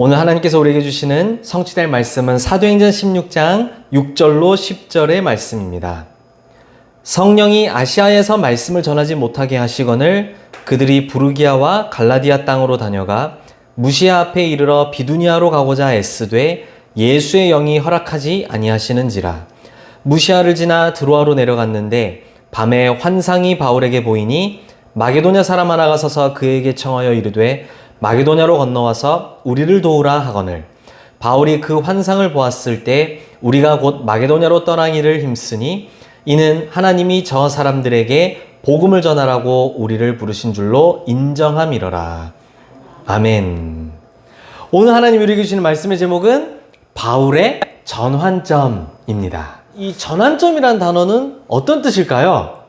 오늘 하나님께서 우리에게 주시는 성취될 말씀은 사도행전 16장 6절로 10절의 말씀입니다. 성령이 아시아에서 말씀을 전하지 못하게 하시거늘 그들이 부르기아와 갈라디아 땅으로 다녀가 무시아 앞에 이르러 비두니아로 가고자 애쓰되 예수의 영이 허락하지 아니하시는지라. 무시아를 지나 드로아로 내려갔는데 밤에 환상이 바울에게 보이니 마게도냐 사람 하나가 서서 그에게 청하여 이르되 마게도냐로 건너와서 우리를 도우라 하거늘 바울이 그 환상을 보았을 때 우리가 곧 마게도냐로 떠나기를 힘쓰니 이는 하나님이 저 사람들에게 복음을 전하라고 우리를 부르신 줄로 인정함이러라. 아멘. 오늘 하나님이 우리에게 주시는 말씀의 제목은 바울의 전환점입니다. 이 전환점이라는 단어는 어떤 뜻일까요?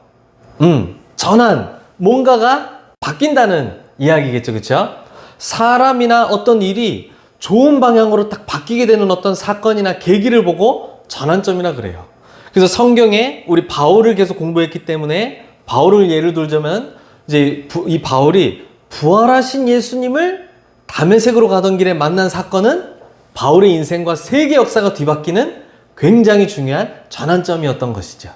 전환, 뭔가가 바뀐다는 이야기겠죠, 그렇죠? 사람이나 어떤 일이 좋은 방향으로 딱 바뀌게 되는 어떤 사건이나 계기를 보고 전환점이라 그래요. 그래서 성경에 우리 바울을 계속 공부했기 때문에 바울을 예를 들자면 이제 이 바울이 부활하신 예수님을 다메섹으로 가던 길에 만난 사건은 바울의 인생과 세계 역사가 뒤바뀌는 굉장히 중요한 전환점이었던 것이죠.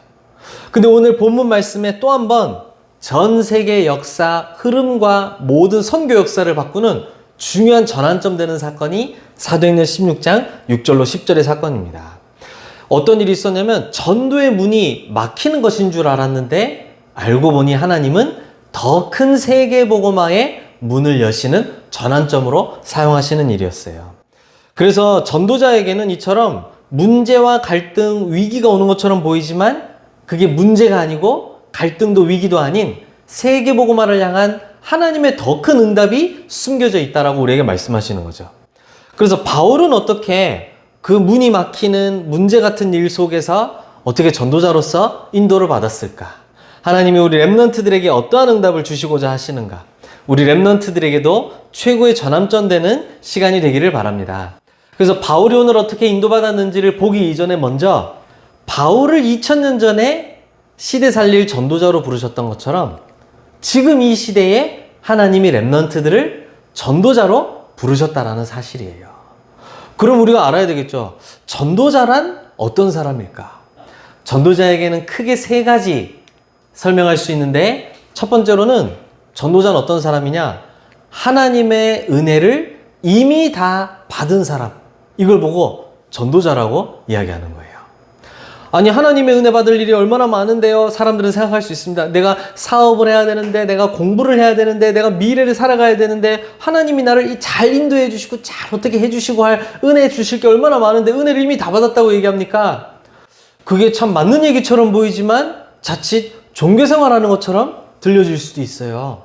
근데 오늘 본문 말씀에 또 한 번 전 세계 역사 흐름과 모든 선교 역사를 바꾸는 중요한 전환점 되는 사건이 사도행전 16장 6절로 10절의 사건입니다. 어떤 일이 있었냐면 전도의 문이 막히는 것인 줄 알았는데 알고 보니 하나님은 더 큰 세계복음화의 문을 여시는 전환점으로 사용하시는 일이었어요. 그래서 전도자에게는 이처럼 문제와 갈등, 위기가 오는 것처럼 보이지만 그게 문제가 아니고 갈등도 위기도 아닌 세계복음화를 향한 하나님의 더 큰 응답이 숨겨져 있다라고 우리에게 말씀하시는 거죠. 그래서 바울은 어떻게 그 문이 막히는 문제 같은 일 속에서 어떻게 전도자로서 인도를 받았을까? 하나님이 우리 렘넌트들에게 어떠한 응답을 주시고자 하시는가? 우리 렘넌트들에게도 최고의 전환점 되는 시간이 되기를 바랍니다. 그래서 바울이 오늘 어떻게 인도받았는지를 보기 이전에 먼저 바울을 2000년 전에 시대 살릴 전도자로 부르셨던 것처럼 지금 이 시대에 하나님이 렘넌트들을 전도자로 부르셨다라는 사실이에요. 그럼 우리가 알아야 되겠죠. 전도자란 어떤 사람일까? 전도자에게는 크게 세 가지 설명할 수 있는데 첫 번째로는 전도자는 어떤 사람이냐? 하나님의 은혜를 이미 다 받은 사람. 이걸 보고 전도자라고 이야기하는 거예요. 아니 하나님의 은혜 받을 일이 얼마나 많은데요. 사람들은 생각할 수 있습니다. 내가 사업을 해야 되는데 내가 공부를 해야 되는데 내가 미래를 살아가야 되는데 하나님이 나를 잘 인도해 주시고 잘 어떻게 해 주시고 할 은혜 주실 게 얼마나 많은데 은혜를 이미 다 받았다고 얘기합니까? 그게 참 맞는 얘기처럼 보이지만 자칫 종교생활하는 것처럼 들려질 수도 있어요.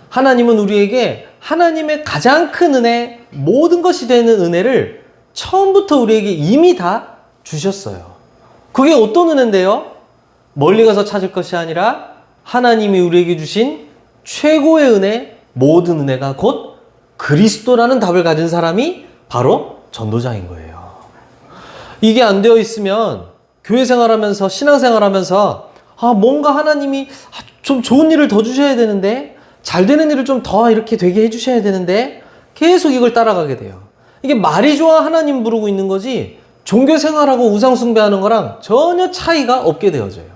하나님은 우리에게 하나님의 가장 큰 은혜, 모든 것이 되는 은혜를 처음부터 우리에게 이미 다 주셨어요. 그게 어떤 은혜인데요? 멀리 가서 찾을 것이 아니라 하나님이 우리에게 주신 최고의 은혜, 모든 은혜가 곧 그리스도라는 답을 가진 사람이 바로 전도자인 거예요. 이게 안 되어 있으면 교회 생활하면서 신앙생활하면서 뭔가 하나님이 좀 좋은 일을 더 주셔야 되는데 잘 되는 일을 좀 더 이렇게 되게 해주셔야 되는데 계속 이걸 따라가게 돼요. 이게 말이 좋아 하나님 부르고 있는 거지 종교 생활하고 우상 숭배하는 거랑 전혀 차이가 없게 되어져요.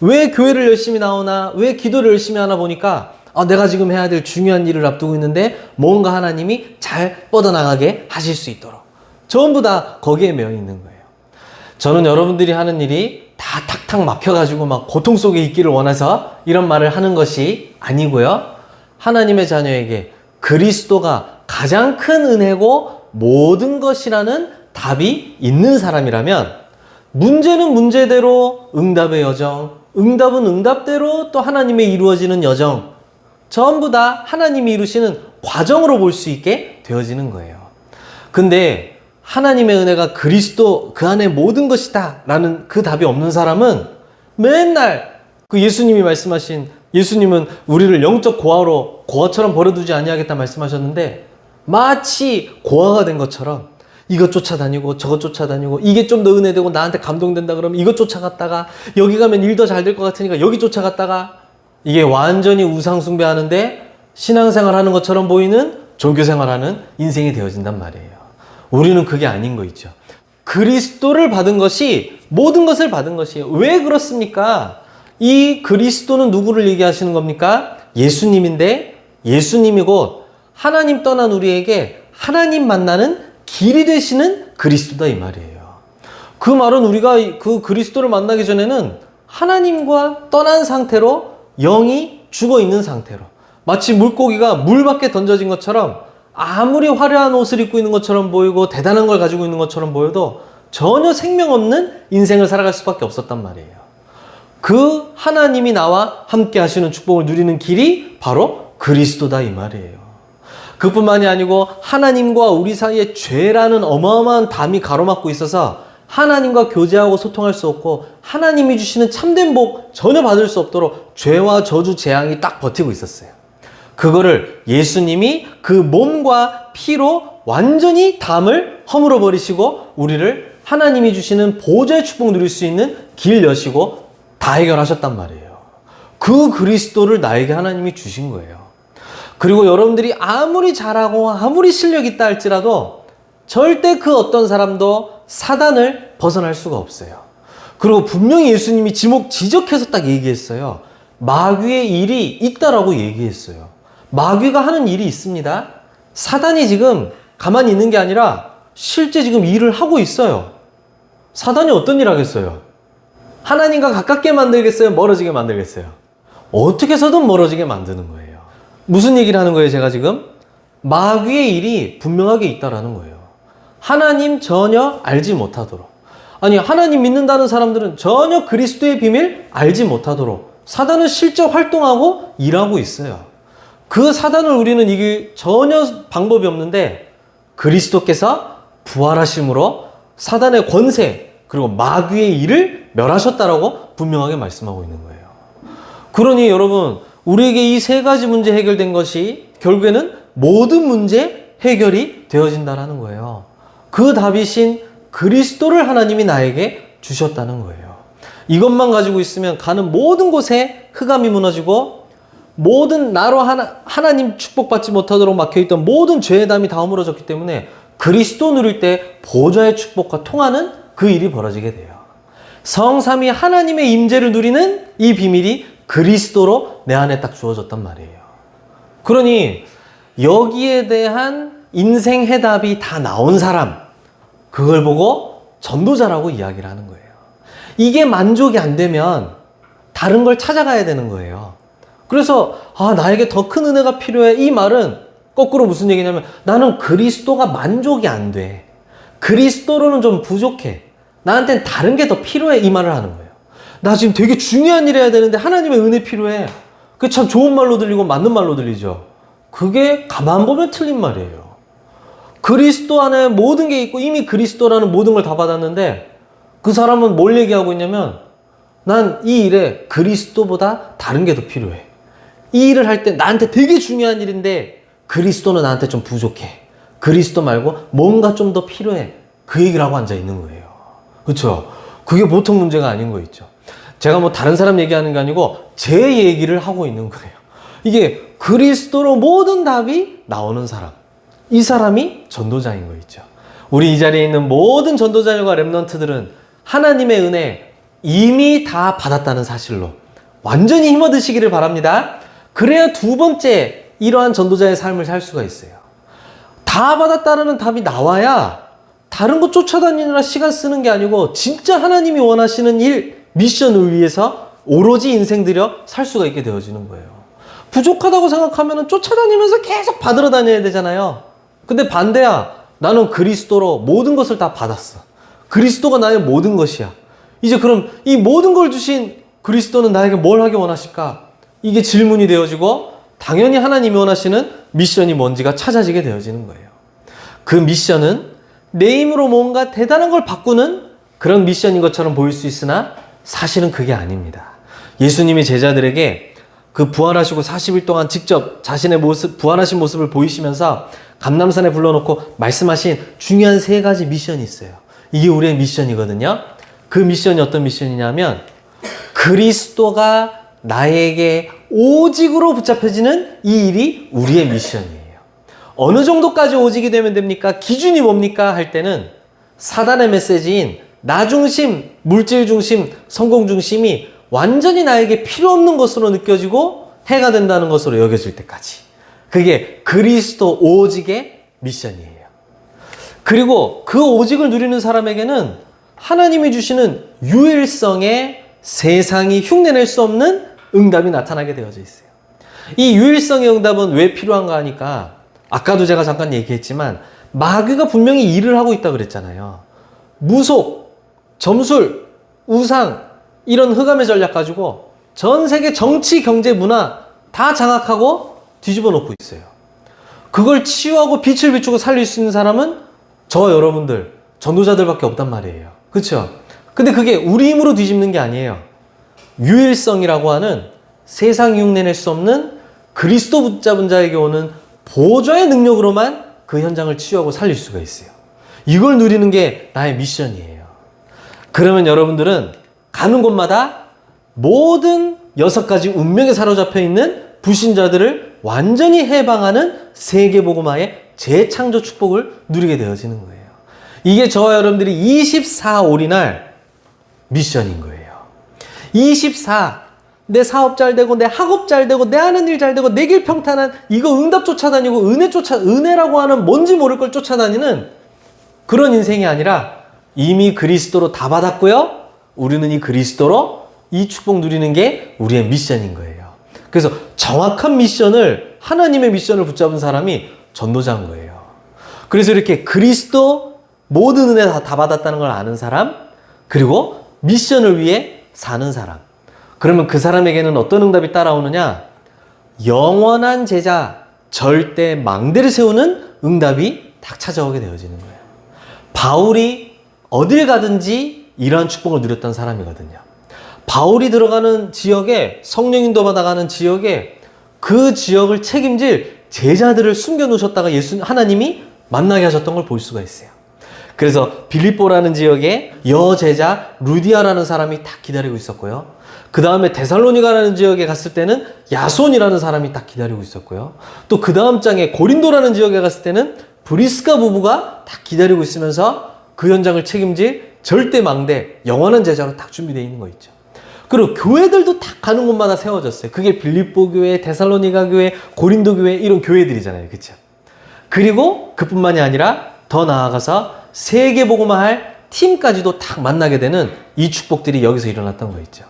왜 교회를 열심히 나오나, 왜 기도를 열심히 하나 보니까 내가 지금 해야 될 중요한 일을 앞두고 있는데 뭔가 하나님이 잘 뻗어나가게 하실 수 있도록 전부 다 거기에 매여 있는 거예요. 저는 여러분들이 하는 일이 다 탁탁 막혀가지고 막 고통 속에 있기를 원해서 이런 말을 하는 것이 아니고요. 하나님의 자녀에게 그리스도가 가장 큰 은혜고 모든 것이라는 답이 있는 사람이라면 문제는 문제대로 응답의 여정, 응답은 응답대로 또 하나님의 이루어지는 여정 전부 다 하나님이 이루시는 과정으로 볼 수 있게 되어지는 거예요. 근데 하나님의 은혜가 그리스도 그 안에 모든 것이다 라는 그 답이 없는 사람은 맨날 그 예수님이 말씀하신 예수님은 우리를 영적 고아처럼 버려두지 아니하겠다 말씀하셨는데 마치 고아가 된 것처럼 이것 쫓아다니고 저것 쫓아다니고 이게 좀 더 은혜되고 나한테 감동된다 그러면 이것 쫓아갔다가 여기 가면 일 더 잘 될 것 같으니까 여기 쫓아갔다가 이게 완전히 우상 숭배하는데 신앙생활 하는 것처럼 보이는 종교생활하는 인생이 되어진단 말이에요. 우리는 그게 아닌 거 있죠. 그리스도를 받은 것이 모든 것을 받은 것이에요. 왜 그렇습니까? 이 그리스도는 누구를 얘기하시는 겁니까? 예수님인데, 예수님이 곧 하나님 떠난 우리에게 하나님 만나는 길이 되시는 그리스도다 이 말이에요. 그 말은 우리가 그 그리스도를 만나기 전에는 하나님과 떠난 상태로, 영이 죽어 있는 상태로, 마치 물고기가 물 밖에 던져진 것처럼 아무리 화려한 옷을 입고 있는 것처럼 보이고 대단한 걸 가지고 있는 것처럼 보여도 전혀 생명 없는 인생을 살아갈 수밖에 없었단 말이에요. 그 하나님이 나와 함께 하시는 축복을 누리는 길이 바로 그리스도다 이 말이에요. 그뿐만이 아니고 하나님과 우리 사이에 죄라는 어마어마한 담이 가로막고 있어서 하나님과 교제하고 소통할 수 없고 하나님이 주시는 참된 복 전혀 받을 수 없도록 죄와 저주, 재앙이 딱 버티고 있었어요. 그거를 예수님이 그 몸과 피로 완전히 담을 허물어 버리시고 우리를 하나님이 주시는 보좌의 축복 누릴 수 있는 길 여시고 다 해결하셨단 말이에요. 그 그리스도를 나에게 하나님이 주신 거예요. 그리고 여러분들이 아무리 잘하고 아무리 실력 있다 할지라도 절대 그 어떤 사람도 사단을 벗어날 수가 없어요. 그리고 분명히 예수님이 지적해서 딱 얘기했어요. 마귀의 일이 있다라고 얘기했어요. 마귀가 하는 일이 있습니다. 사단이 지금 가만히 있는 게 아니라 실제 지금 일을 하고 있어요. 사단이 어떤 일 하겠어요? 하나님과 가깝게 만들겠어요? 멀어지게 만들겠어요? 어떻게 해서든 멀어지게 만드는 거예요. 무슨 얘기를 하는 거예요, 제가 지금? 마귀의 일이 분명하게 있다라는 거예요. 하나님 전혀 알지 못하도록. 아니, 하나님 믿는다는 사람들은 전혀 그리스도의 비밀 알지 못하도록 사단은 실제 활동하고 일하고 있어요. 그 사단을 우리는 이길 전혀 방법이 없는데 그리스도께서 부활하심으로 사단의 권세 그리고 마귀의 일을 멸하셨다라고 분명하게 말씀하고 있는 거예요. 그러니 여러분, 우리에게 이 세 가지 문제 해결된 것이 결국에는 모든 문제 해결이 되어진다라는 거예요. 그 답이신 그리스도를 하나님이 나에게 주셨다는 거예요. 이것만 가지고 있으면 가는 모든 곳에 흑암이 무너지고 모든 나로 하나님 축복받지 못하도록 막혀있던 모든 죄의 담이 다 허물어졌기 때문에 그리스도 누릴 때 보좌의 축복과 통하는 그 일이 벌어지게 돼요. 성삼위 하나님의 임재를 누리는 이 비밀이 그리스도로 내 안에 딱 주어졌단 말이에요. 그러니 여기에 대한 인생 해답이 다 나온 사람, 그걸 보고 전도자라고 이야기를 하는 거예요. 이게 만족이 안 되면 다른 걸 찾아가야 되는 거예요. 그래서 나에게 더 큰 은혜가 필요해. 이 말은 거꾸로 무슨 얘기냐면 나는 그리스도가 만족이 안 돼. 그리스도로는 좀 부족해. 나한테는 다른 게 더 필요해. 이 말을 하는 거예요. 나 지금 되게 중요한 일 해야 되는데 하나님의 은혜 필요해. 그게 참 좋은 말로 들리고 맞는 말로 들리죠. 그게 가만 보면 틀린 말이에요. 그리스도 안에 모든 게 있고 이미 그리스도라는 모든 걸 다 받았는데 그 사람은 뭘 얘기하고 있냐면 난 이 일에 그리스도보다 다른 게 더 필요해. 이 일을 할 때 나한테 되게 중요한 일인데 그리스도는 나한테 좀 부족해. 그리스도 말고 뭔가 좀 더 필요해. 그 얘기를 하고 앉아 있는 거예요. 그렇죠? 그게 보통 문제가 아닌 거 있죠. 제가 뭐 다른 사람 얘기하는 게 아니고 제 얘기를 하고 있는 거예요. 이게 그리스도로 모든 답이 나오는 사람. 이 사람이 전도자인 거 있죠. 우리 이 자리에 있는 모든 전도자들과 랩런트들은 하나님의 은혜 이미 다 받았다는 사실로 완전히 힘 얻으시기를 바랍니다. 그래야 두 번째 이러한 전도자의 삶을 살 수가 있어요. 다 받았다는 답이 나와야 다른 거 쫓아다니느라 시간 쓰는 게 아니고 진짜 하나님이 원하시는 일, 미션을 위해서 오로지 인생 들여 살 수가 있게 되어지는 거예요. 부족하다고 생각하면 쫓아다니면서 계속 받으러 다녀야 되잖아요. 근데 반대야. 나는 그리스도로 모든 것을 다 받았어. 그리스도가 나의 모든 것이야. 이제 그럼 이 모든 걸 주신 그리스도는 나에게 뭘 하기 원하실까? 이게 질문이 되어지고 당연히 하나님이 원하시는 미션이 뭔지가 찾아지게 되어지는 거예요. 그 미션은 내 힘으로 뭔가 대단한 걸 바꾸는 그런 미션인 것처럼 보일 수 있으나 사실은 그게 아닙니다. 예수님이 제자들에게 그 부활하시고 40일 동안 직접 자신의 모습, 부활하신 모습을 보이시면서 감람산에 불러놓고 말씀하신 중요한 세 가지 미션이 있어요. 이게 우리의 미션이거든요. 그 미션이 어떤 미션이냐면 그리스도가 나에게 오직으로 붙잡혀지는 이 일이 우리의 미션이에요. 어느 정도까지 오직이 되면 됩니까? 기준이 뭡니까? 할 때는 사단의 메시지인 나 중심, 물질 중심, 성공 중심이 완전히 나에게 필요 없는 것으로 느껴지고 해가 된다는 것으로 여겨질 때까지. 그게 그리스도 오직의 미션이에요. 그리고 그 오직을 누리는 사람에게는 하나님이 주시는 유일성의 세상이 흉내낼 수 없는 응답이 나타나게 되어져 있어요. 이 유일성의 응답은 왜 필요한가 하니까 아까도 제가 잠깐 얘기했지만 마귀가 분명히 일을 하고 있다고 그랬잖아요. 무속, 점술, 우상 이런 흑암의 전략 가지고 전 세계 정치, 경제, 문화 다 장악하고 뒤집어 놓고 있어요. 그걸 치유하고 빛을 비추고 살릴 수 있는 사람은 저와 여러분들, 전도자들밖에 없단 말이에요. 그렇죠? 근데 그게 우리 힘으로 뒤집는 게 아니에요. 유일성이라고 하는 세상 흉내낼 수 없는 그리스도 붙잡은 자에게 오는 보좌의 능력으로만 그 현장을 치유하고 살릴 수가 있어요. 이걸 누리는 게 나의 미션이에요. 그러면 여러분들은 가는 곳마다 모든 6가지 운명에 사로잡혀 있는 불신자들을 완전히 해방하는 세계복음화의 재창조 축복을 누리게 되어지는 거예요. 이게 저와 여러분들이 24 올인할 미션인 거예요. 24 내 사업 잘 되고 내 학업 잘 되고 내 하는 일 잘 되고 내 길 평탄한 이거 응답 쫓아다니고 은혜라고 하는 뭔지 모를 걸 쫓아다니는 그런 인생이 아니라 이미 그리스도로 다 받았고요. 우리는 이 그리스도로 이 축복 누리는 게 우리의 미션인 거예요. 그래서 정확한 미션을 하나님의 미션을 붙잡은 사람이 전도자인 거예요. 그래서 이렇게 그리스도 모든 은혜 다 받았다는 걸 아는 사람 그리고 미션을 위해 사는 사람 그러면 그 사람에게는 어떤 응답이 따라오느냐? 영원한 제자, 절대 망대를 세우는 응답이 딱 찾아오게 되어지는 거예요. 바울이 어딜 가든지 이러한 축복을 누렸던 사람이거든요. 바울이 들어가는 지역에 성령인도 받아가는 지역에 그 지역을 책임질 제자들을 숨겨놓으셨다가 하나님이 만나게 하셨던 걸 볼 수가 있어요. 그래서 빌립보라는 지역에 여제자 루디아라는 사람이 딱 기다리고 있었고요. 그 다음에 데살로니가라는 지역에 갔을 때는 야손이라는 사람이 딱 기다리고 있었고요. 또 그 다음 장에 고린도라는 지역에 갔을 때는 브리스가 부부가 딱 기다리고 있으면서 그 현장을 책임질 절대 망대, 영원한 제자로 딱 준비되어 있는 거 있죠. 그리고 교회들도 딱 가는 곳마다 세워졌어요. 그게 빌립보 교회, 데살로니가 교회, 고린도 교회 이런 교회들이잖아요. 그렇죠? 그리고 그뿐만이 아니라 더 나아가서 세계복음화할 팀까지도 딱 만나게 되는 이 축복들이 여기서 일어났던 거 있죠.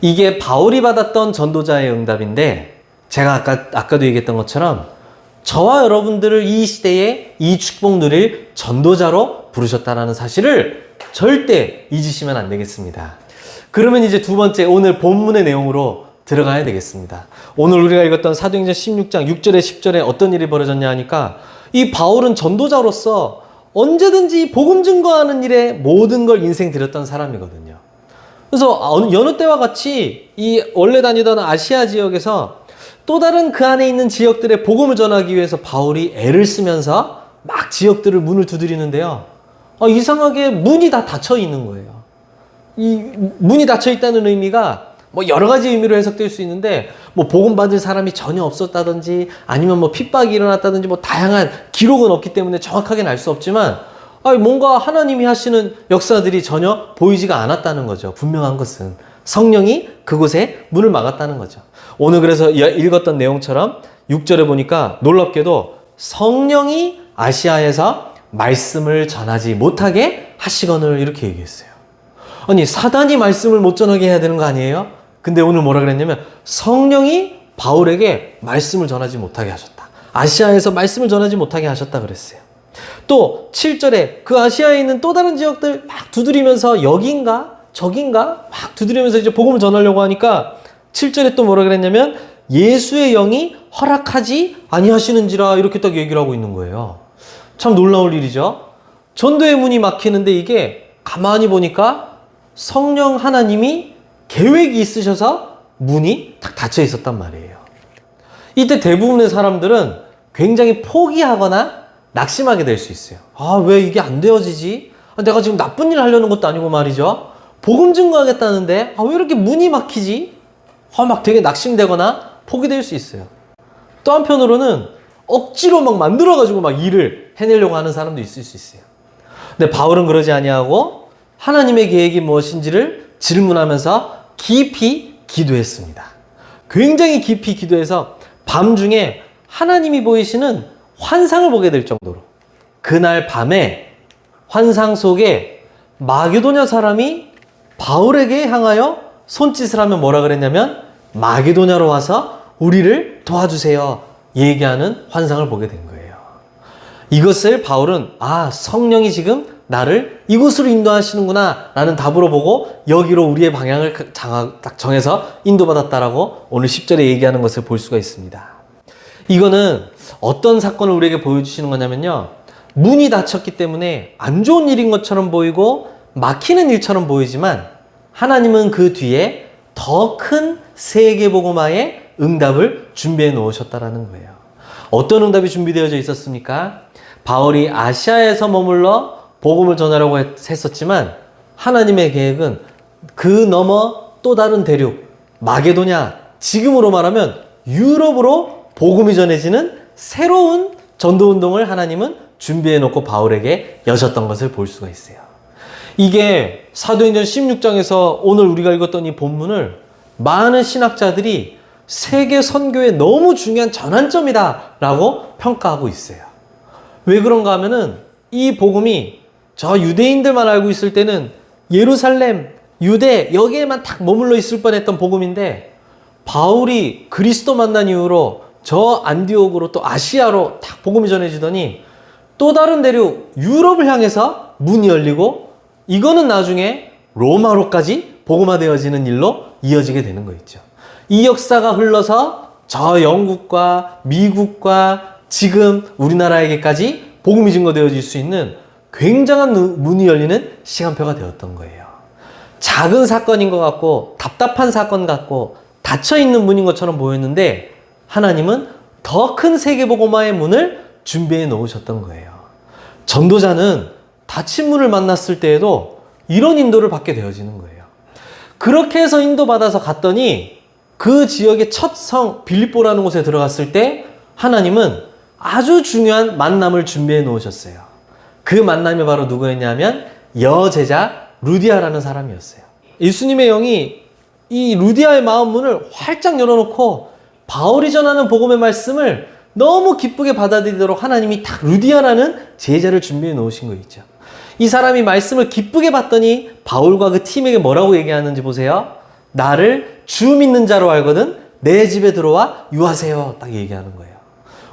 이게 바울이 받았던 전도자의 응답인데 제가 아까도 얘기했던 것처럼 저와 여러분들을 이 시대에 이 축복 누릴 전도자로 부르셨다는 사실을 절대 잊으시면 안 되겠습니다. 그러면 이제 두 번째 오늘 본문의 내용으로 들어가야 되겠습니다. 오늘 우리가 읽었던 사도행전 16장 6절에 10절에 어떤 일이 벌어졌냐 하니까 이 바울은 전도자로서 언제든지 복음 증거하는 일에 모든 걸 인생 들였던 사람이거든요. 그래서 여느 때와 같이 이 원래 다니던 아시아 지역에서 또 다른 그 안에 있는 지역들의 복음을 전하기 위해서 바울이 애를 쓰면서 막 지역들을 문을 두드리는데요. 이상하게 문이 다 닫혀 있는 거예요. 이 문이 닫혀 있다는 의미가 뭐 여러 가지 의미로 해석될 수 있는데 뭐 복음 받을 사람이 전혀 없었다든지 아니면 뭐 핍박이 일어났다든지 뭐 다양한 기록은 없기 때문에 정확하게는 알 수 없지만 뭔가 하나님이 하시는 역사들이 전혀 보이지가 않았다는 거죠. 분명한 것은 성령이 그곳에 문을 막았다는 거죠. 오늘 그래서 읽었던 내용처럼 6절에 보니까 놀랍게도 성령이 아시아에서 말씀을 전하지 못하게 하시거늘 이렇게 얘기했어요. 아니 사단이 말씀을 못 전하게 해야 되는 거 아니에요? 근데 오늘 뭐라 그랬냐면 성령이 바울에게 말씀을 전하지 못하게 하셨다. 아시아에서 말씀을 전하지 못하게 하셨다 그랬어요. 또 7절에 그 아시아에 있는 또 다른 지역들 막 두드리면서 여긴가 저긴가 막 두드리면서 이제 복음을 전하려고 하니까 7절에 또 뭐라 그랬냐면 예수의 영이 허락하지 아니하시는지라 이렇게 딱 얘기를 하고 있는 거예요. 참 놀라울 일이죠. 전도의 문이 막히는데 이게 가만히 보니까 성령 하나님이 계획이 있으셔서 문이 딱 닫혀 있었단 말이에요. 이때 대부분의 사람들은 굉장히 포기하거나 낙심하게 될 수 있어요. 왜 이게 안 되어지지? 내가 지금 나쁜 일 하려는 것도 아니고 말이죠. 복음 증거하겠다는데 왜 이렇게 문이 막히지? 막 되게 낙심되거나 포기될 수 있어요. 또 한편으로는 억지로 막 만들어가지고 막 일을 해내려고 하는 사람도 있을 수 있어요. 근데 바울은 그러지 아니하고 하나님의 계획이 무엇인지를 질문하면서 깊이 기도했습니다. 굉장히 깊이 기도해서 밤중에 하나님이 보이시는 환상을 보게 될 정도로, 그날 밤에 환상 속에 마게도냐 사람이 바울에게 향하여 손짓을 하면 뭐라 그랬냐면 마게도냐로 와서 우리를 도와주세요 얘기하는 환상을 보게 된 거예요. 이것을 바울은 성령이 지금 나를 이곳으로 인도하시는구나 라는 답으로 보고 여기로 우리의 방향을 딱 정해서 인도받았다라고 오늘 10절에 얘기하는 것을 볼 수가 있습니다. 이거는 어떤 사건을 우리에게 보여주시는 거냐면요, 문이 닫혔기 때문에 안 좋은 일인 것처럼 보이고 막히는 일처럼 보이지만 하나님은 그 뒤에 더 큰 세계복음화의 응답을 준비해 놓으셨다라는 거예요. 어떤 응답이 준비되어져 있었습니까? 바울이 아시아에서 머물러 복음을 전하려고 했었지만 하나님의 계획은 그 너머 또 다른 대륙, 마게도냐, 지금으로 말하면 유럽으로 복음이 전해지는 새로운 전도운동을 하나님은 준비해 놓고 바울에게 여셨던 것을 볼 수가 있어요. 이게 사도행전 16장에서 오늘 우리가 읽었던 이 본문을 많은 신학자들이 세계 선교의 너무 중요한 전환점이다 라고 평가하고 있어요. 왜 그런가 하면은 이 복음이 저 유대인들만 알고 있을 때는 예루살렘, 유대 여기에만 딱 머물러 있을 뻔했던 복음인데, 바울이 그리스도 만난 이후로 저 안디옥으로 또 아시아로 딱 복음이 전해지더니 또 다른 대륙 유럽을 향해서 문이 열리고 이거는 나중에 로마로까지 복음화되어지는 일로 이어지게 되는 거 있죠. 이 역사가 흘러서 저 영국과 미국과 지금 우리나라에게까지 복음이 증거되어질 수 있는 굉장한 문이 열리는 시간표가 되었던 거예요. 작은 사건인 것 같고 답답한 사건 같고 닫혀있는 문인 것처럼 보였는데 하나님은 더 큰 세계복음화의 문을 준비해 놓으셨던 거예요. 전도자는 닫힌 문을 만났을 때에도 이런 인도를 받게 되어지는 거예요. 그렇게 해서 인도받아서 갔더니 그 지역의 첫 성 빌립보라는 곳에 들어갔을 때 하나님은 아주 중요한 만남을 준비해 놓으셨어요. 그 만남이 바로 누구였냐면 여제자 루디아라는 사람이었어요. 예수님의 영이 이 루디아의 마음 문을 활짝 열어놓고 바울이 전하는 복음의 말씀을 너무 기쁘게 받아들이도록 하나님이 딱 루디아라는 제자를 준비해 놓으신 거 있죠. 이 사람이 말씀을 기쁘게 받더니 바울과 그 팀에게 뭐라고 얘기하는지 보세요. 나를 주 믿는 자로 알거든 내 집에 들어와 유하세요. 딱 얘기하는 거예요.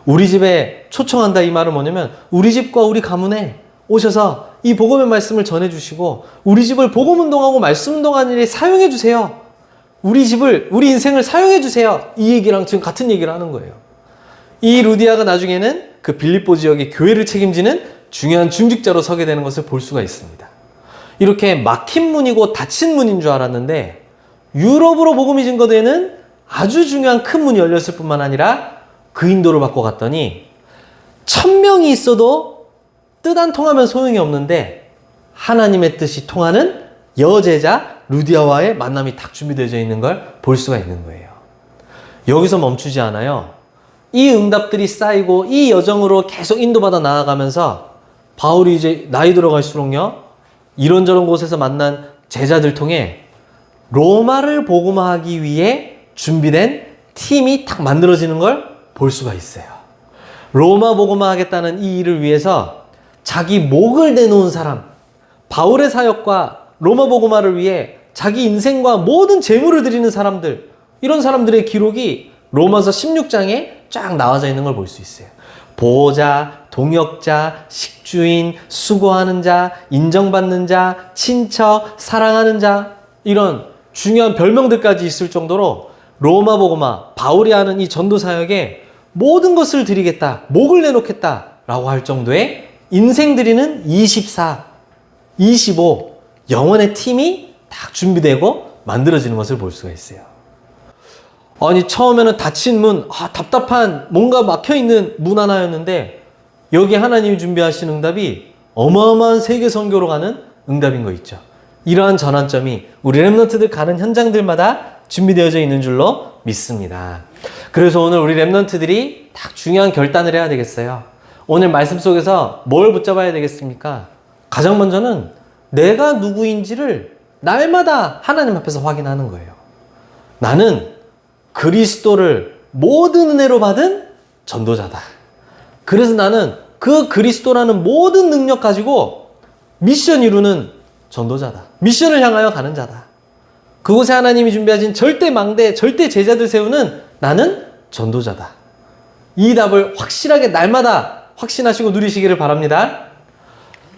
우리 집에 초청한다 이 말은 뭐냐면 우리 집과 우리 가문에 오셔서 이 복음의 말씀을 전해주시고 우리 집을 복음운동하고 말씀운동하는 일에 사용해주세요. 우리 집을, 우리 인생을 사용해주세요. 이 얘기랑 지금 같은 얘기를 하는 거예요. 이 루디아가 나중에는 그 빌립보 지역의 교회를 책임지는 중요한 중직자로 서게 되는 것을 볼 수가 있습니다. 이렇게 막힌 문이고 닫힌 문인 줄 알았는데 유럽으로 복음이 증거되는 아주 중요한 큰 문이 열렸을 뿐만 아니라 그 인도를 받고 갔더니 1000명이 있어도 뜻 안 통하면 소용이 없는데 하나님의 뜻이 통하는 여제자 루디아와의 만남이 딱 준비되어 있는 걸 볼 수가 있는 거예요. 여기서 멈추지 않아요. 이 응답들이 쌓이고 이 여정으로 계속 인도받아 나아가면서 바울이 이제 나이 들어갈수록요, 이런저런 곳에서 만난 제자들 통해 로마를 복음화하기 위해 준비된 팀이 딱 만들어지는 걸 볼 수가 있어요. 로마 복음화하겠다는 이 일을 위해서 자기 목을 내놓은 사람, 바울의 사역과 로마 복음화를 위해 자기 인생과 모든 재물을 드리는 사람들, 이런 사람들의 기록이 로마서 16장에 쫙 나와져 있는 걸 볼 수 있어요. 보호자, 동역자, 식주인, 수고하는 자, 인정받는 자, 친척, 사랑하는 자, 이런 중요한 별명들까지 있을 정도로 로마 복음화, 바울이 하는 이 전도 사역에 모든 것을 드리겠다, 목을 내놓겠다라고 할 정도의 인생 드리는 24, 25 영원의 팀이 딱 준비되고 만들어지는 것을 볼 수가 있어요. 아니 처음에는 닫힌 문, 답답한 뭔가 막혀있는 문 하나였는데 여기 하나님이 준비하신 응답이 어마어마한 세계 선교로 가는 응답인 거 있죠. 이러한 전환점이 우리 렘넌트들 가는 현장들마다 준비되어져 있는 줄로 믿습니다. 그래서 오늘 우리 렘넌트들이 딱 중요한 결단을 해야 되겠어요. 오늘 말씀 속에서 뭘 붙잡아야 되겠습니까? 가장 먼저는 내가 누구인지를 날마다 하나님 앞에서 확인하는 거예요. 나는 그리스도를 모든 은혜로 받은 전도자다. 그래서 나는 그 그리스도라는 모든 능력 가지고 미션 이루는 전도자다. 미션을 향하여 가는 자다. 그곳에 하나님이 준비하신 절대 망대, 절대 제자들 세우는 나는 전도자다. 이 답을 확실하게 날마다 확신하시고 누리시기를 바랍니다.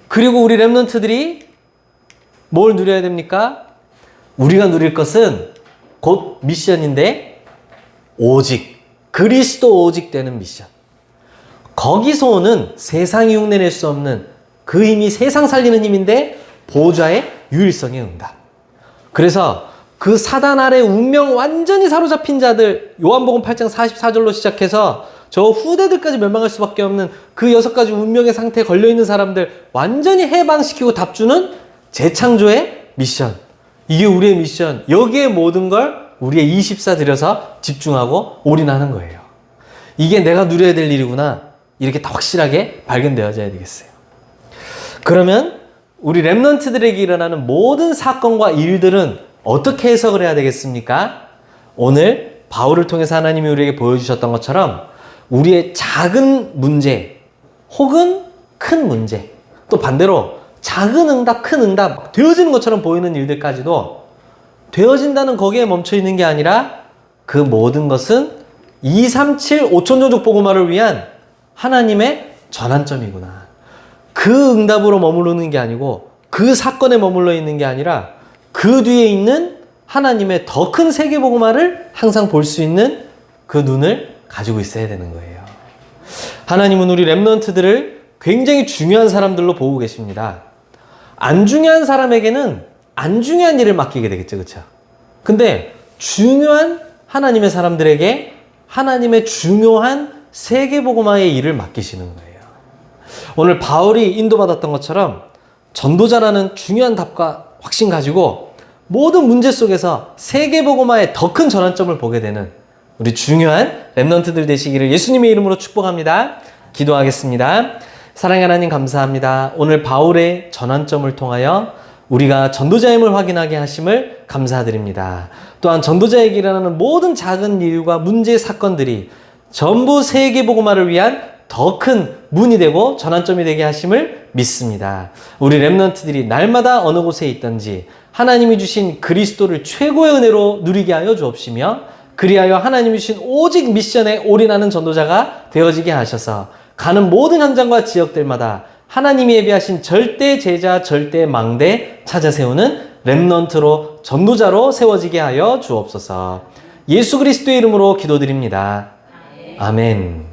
그리고 우리 렘넌트들이 뭘 누려야 됩니까? 우리가 누릴 것은 곧 미션인데 오직 그리스도 오직 되는 미션. 거기서 오는 세상이 흉내낼 수 없는 그 힘이 세상 살리는 힘인데 보좌의 유일성의 응답. 그래서 그 사단 아래 운명 완전히 사로잡힌 자들, 요한복음 8장 44절로 시작해서 저 후대들까지 멸망할 수밖에 없는 그 6가지 운명의 상태에 걸려있는 사람들 완전히 해방시키고 답주는 재창조의 미션. 이게 우리의 미션. 여기에 모든 걸 우리의 24 들여서 집중하고 올인하는 거예요. 이게 내가 누려야 될 일이구나. 이렇게 다 확실하게 발견되어져야 되겠어요. 그러면 우리 렘넌트들에게 일어나는 모든 사건과 일들은 어떻게 해석을 해야 되겠습니까? 오늘 바울을 통해서 하나님이 우리에게 보여주셨던 것처럼 우리의 작은 문제 혹은 큰 문제, 또 반대로 작은 응답, 큰 응답 되어지는 것처럼 보이는 일들까지도 되어진다는 거기에 멈춰 있는 게 아니라 그 모든 것은 237 5천조족 복음화를 위한 하나님의 전환점이구나. 그 응답으로 머무르는 게 아니고 그 사건에 머물러 있는 게 아니라 그 뒤에 있는 하나님의 더 큰 세계 복음화를 항상 볼 수 있는 그 눈을 가지고 있어야 되는 거예요. 하나님은 우리 렘넌트들을 굉장히 중요한 사람들로 보고 계십니다. 안 중요한 사람에게는 안 중요한 일을 맡기게 되겠죠. 그렇죠? 근데 중요한 하나님의 사람들에게 하나님의 중요한 세계복음화의 일을 맡기시는 거예요. 오늘 바울이 인도받았던 것처럼 전도자라는 중요한 답과 확신 가지고 모든 문제 속에서 세계복음화의 더 큰 전환점을 보게 되는 우리 중요한 렘넌트들 되시기를 예수님의 이름으로 축복합니다. 기도하겠습니다. 사랑의 하나님 감사합니다. 오늘 바울의 전환점을 통하여 우리가 전도자임을 확인하게 하심을 감사드립니다. 또한 전도자에게 일어나는 모든 작은 일과 문제 사건들이 전부 세계복음화를 위한 더 큰 문이 되고 전환점이 되게 하심을 믿습니다. 우리 렘넌트들이 날마다 어느 곳에 있든지 하나님이 주신 그리스도를 최고의 은혜로 누리게 하여 주옵시며 그리하여 하나님이 주신 오직 미션에 올인하는 전도자가 되어지게 하셔서 가는 모든 현장과 지역들마다 하나님이 예비하신 절대 제자, 절대 망대 찾아 세우는 렘넌트로 전도자로 세워지게 하여 주옵소서. 예수 그리스도의 이름으로 기도드립니다. 아멘.